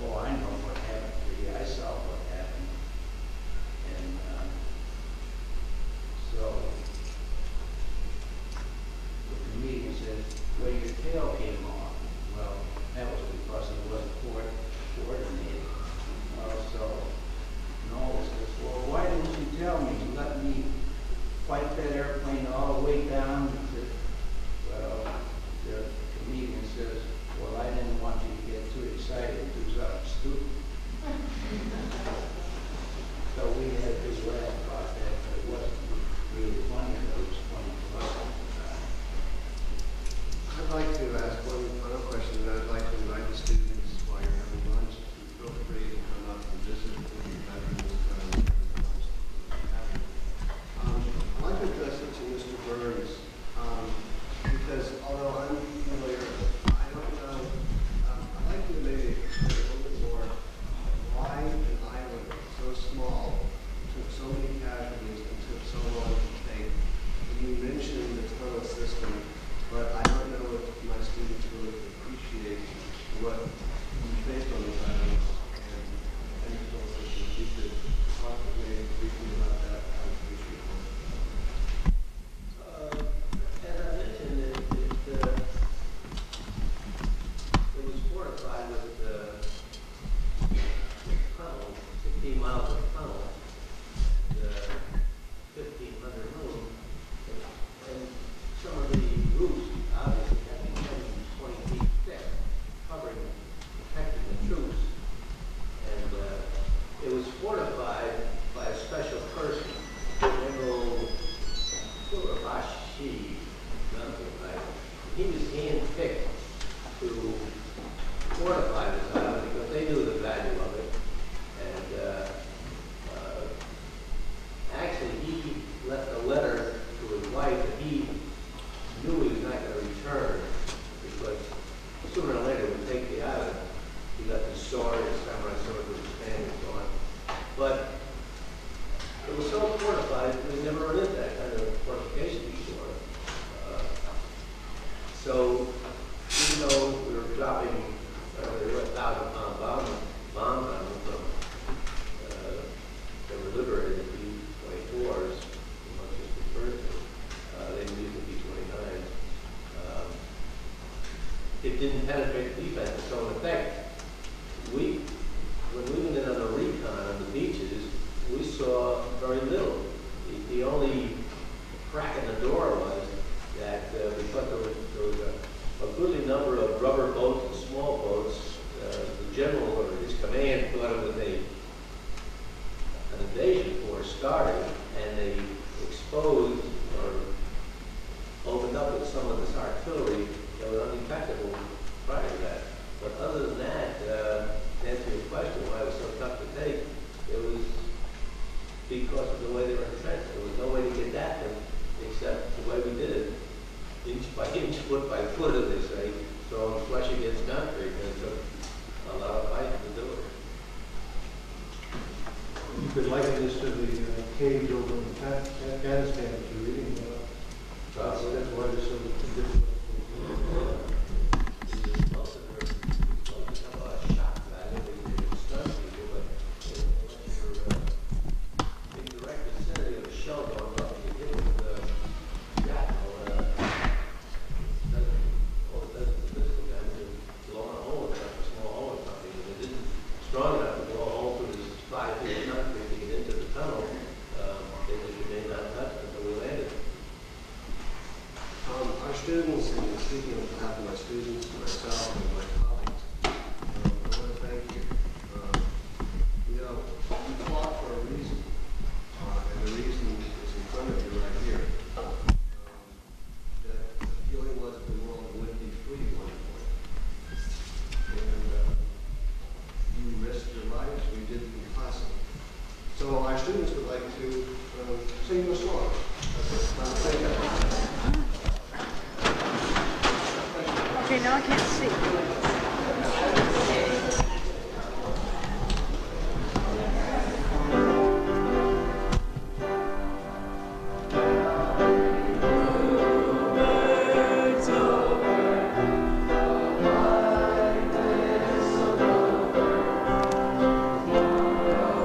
"Oh, I know what happened to you. I saw what happened." And so the comedian says, "Well, your tail came off." Well, that was because he wasn't coordinated. So Noel says, "Well, why didn't you tell me? You let me fight that airplane all the way down." He said, well, the comedian says, "Well, I didn't want you to get too excited and do something stupid." So we had a big laugh about that, but it wasn't really funny, but it was funny to us at the time. I'd like to ask one final question, and I'd like to invite the students while you're having lunch to feel free to come up and visit with the veterans. I'd like to address it to Mr. Burns, because although I'm familiar, I don't know, I'd like you to maybe explain a little bit more why an island so small took so many casualties and took so long to take. You mentioned the tunnel system, but I don't know if my students really appreciate what you faced on these islands and any tunnel system. If you could talk with me briefly about that, I would appreciate it. As I mentioned, it was fortified with tunnel, 16 miles of tunnel, and 1,500 room, and some of the roofs obviously had to be 20 feet thick, covering, protecting the troops, and it was fortified by a special person, General something like. He was handpicked to fortify this island because they knew the value of it. And actually, he left a letter to his wife that he knew he was not going to return because sooner or later would take the island. He left his sword, his samurai sword with his hand and so on. But it was so fortified that we never run into that kind of fortification before. So even though we were dropping 1,000-pound bombs on them from that were liberated in B-24s, much as referred to, they were using B-29s. It didn't penetrate the defense. So in effect, when we went in on the recon on the beaches, we saw very little. The only crack in the door was that because there was a goodly number of rubber boats and small boats, the general or his command thought it was an invasion force starting, and they exposed or opened up with some of this artillery that was undetectable prior to that. But other than that, to answer your question why it was so tough to take, it was because of the way they were entrenched. There was no way to get at them except the way we inch foot by foot, as they say, throwing flush against concrete, and it took a lot of fight to do it. You could liken this to the cage over in Afghanistan that you're reading about. That's why there's so difficult. Most of them have a lot of shock value, they stun people, but unless you're in direct vicinity of a shell going up, you hit with the shrapnel, doesn't physical damage, it's blowing a hole, it's like a small hole or something, and it isn't strong enough to blow a hole through this 5 feet of concrete to get into the tunnel. They just remained untouched until we landed. Our students, and speaking on behalf of my students, myself, and my colleagues, I want to thank you. You know, you fought for a reason, and the reason is in front of you right here. That the feeling was the world would be free at one point. And you risked your lives, we did the impossible. So our students would like to sing you a song. Thank you. Okay, now I can't see.